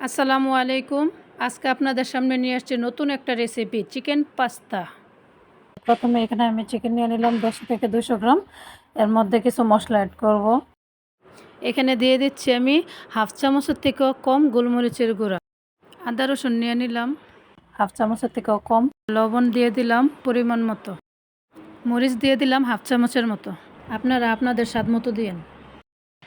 আসসালামু আলাইকুম। আজকে আপনাদের সামনে নিয়ে আসছি নতুন একটা রেসিপি, চিকেন পাস্তা। প্রথমে এখানে আমি চিকেন নিয়ে নিলাম ১০ থেকে ২০০ গ্রাম। এর মধ্যে কিছু মশলা অ্যাড করব। এখানে দিয়ে দিচ্ছি আমি হাফ চামচের থেকেও কম গোলমরিচের গুঁড়া। আদা রসুন নিয়ে নিলাম হাফ চামচের থেকেও কম। লবণ দিয়ে দিলাম পরিমাণ মতো। মরিচ দিয়ে দিলাম হাফ চামচের মতো। আপনারা আপনাদের স্বাদ মতো দিন।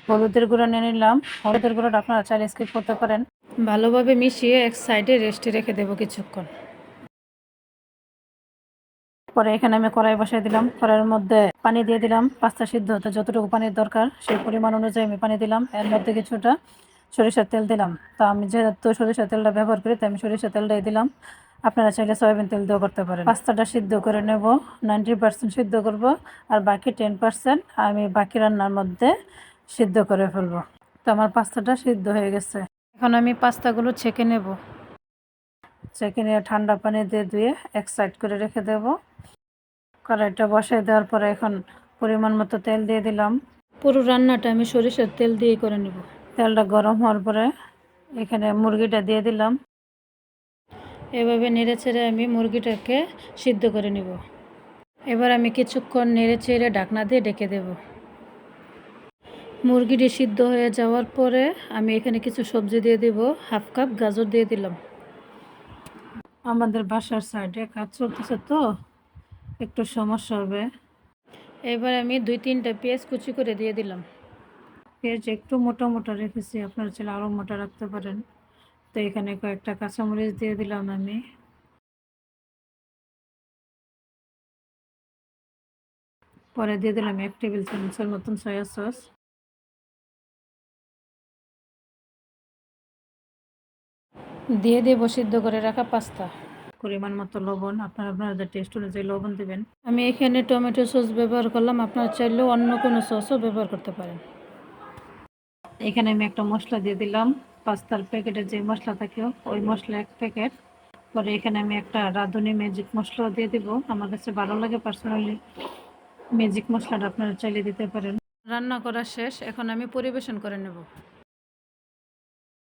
হলুদের গুঁড়া নিয়ে নিলাম। হলুদের গুঁড়োটা আপনারা চাইলে স্কিপ করতে পারেন। ভালোভাবে মিশিয়ে এক সাইডে রেস্টে রেখে দেবো কিছুক্ষণ। পরে এখানে আমি কড়াই বসাই দিলাম। কড়াইয়ের মধ্যে পানি দিয়ে দিলাম। পাস্তা সিদ্ধ হতে যতটুকু পানির দরকার সেই পরিমাণ অনুযায়ী আমি পানি দিলাম। এর মধ্যে কিছুটা সরিষার তেল দিলাম। তো আমি যেহেতু সরিষার তেলটা ব্যবহার করি তাই আমি সরিষার তেলটাই দিলাম। আপনারা চাইলে সয়াবিন তেল দিয়েও করতে পারেন। পাস্তাটা সিদ্ধ করে নেব, 90% সিদ্ধ করব, আর বাকি 10% আমি বাকি রান্নার মধ্যে সিদ্ধ করে ফেলবো। তো আমার পাস্তাটা সিদ্ধ হয়ে গেছে। এখন আমি পাস্তাগুলো ছেঁকে নেব। ছেঁকে নিয়ে ঠান্ডা পানি দিয়ে ধুয়ে এক সাইড করে রেখে দেব। কড়াইটা বসাই দেওয়ার পরে এখন পরিমাণ মতো তেল দিয়ে দিলাম। পুরো রান্নাটা আমি সরিষার তেল দিয়ে করে নেব। তেলটা গরম হওয়ার পরে এখানে মুরগিটা দিয়ে দিলাম। এভাবে নেড়ে ছেড়ে আমি মুরগিটাকে সিদ্ধ করে নেব। এবার আমি কিছুক্ষণ নেড়ে ছেড়ে ঢাকনা দিয়ে ঢেকে দেব। মুরগিটি সিদ্ধ হয়ে যাওয়ার পরে আমি এখানে কিছু সবজি দিয়ে দেব। হাফ কাপ গাজর দিয়ে দিলাম। আমাদের বাসার সাইডে কাজ চলতেছে তো একটু সমস্যা হবে। এবার আমি ২-৩টা পেঁয়াজ কুচি করে দিয়ে দিলাম। পেঁয়াজ একটু মোটা মোটা রেখেছি, আপনারা চাইলে আরও মোটা রাখতে পারেন। তো এখানে কয়েকটা কাঁচামরিচ দিয়ে দিলাম আমি। পরে দিয়ে দিলাম ১ টেবিল চামচের মতন সয়া সস। দিয়ে দেবো সিদ্ধ করে রাখা পাস্তা। পরিমাণ মতো লবণ, আপনাদের টেস্ট অনুযায়ী লবণ দেবেন। আমি এখানে টমেটো সস ব্যবহার করলাম, আপনারা চাইলেও অন্য কোনো সসও ব্যবহার করতে পারেন। এখানে আমি একটা মশলা দিয়ে দিলাম, পাস্তার প্যাকেটে যে মশলা থাকে ওই মশলা ১ প্যাকেট। পরে এখানে আমি একটা রাঁধুনি ম্যাজিক মশলাও দিয়ে দিব। আমার কাছে ভালো লাগে পার্সোনালি ম্যাজিক মশলাটা, আপনারা চাইলে দিতে পারেন। রান্না করা শেষ, এখন আমি পরিবেশন করে নেব।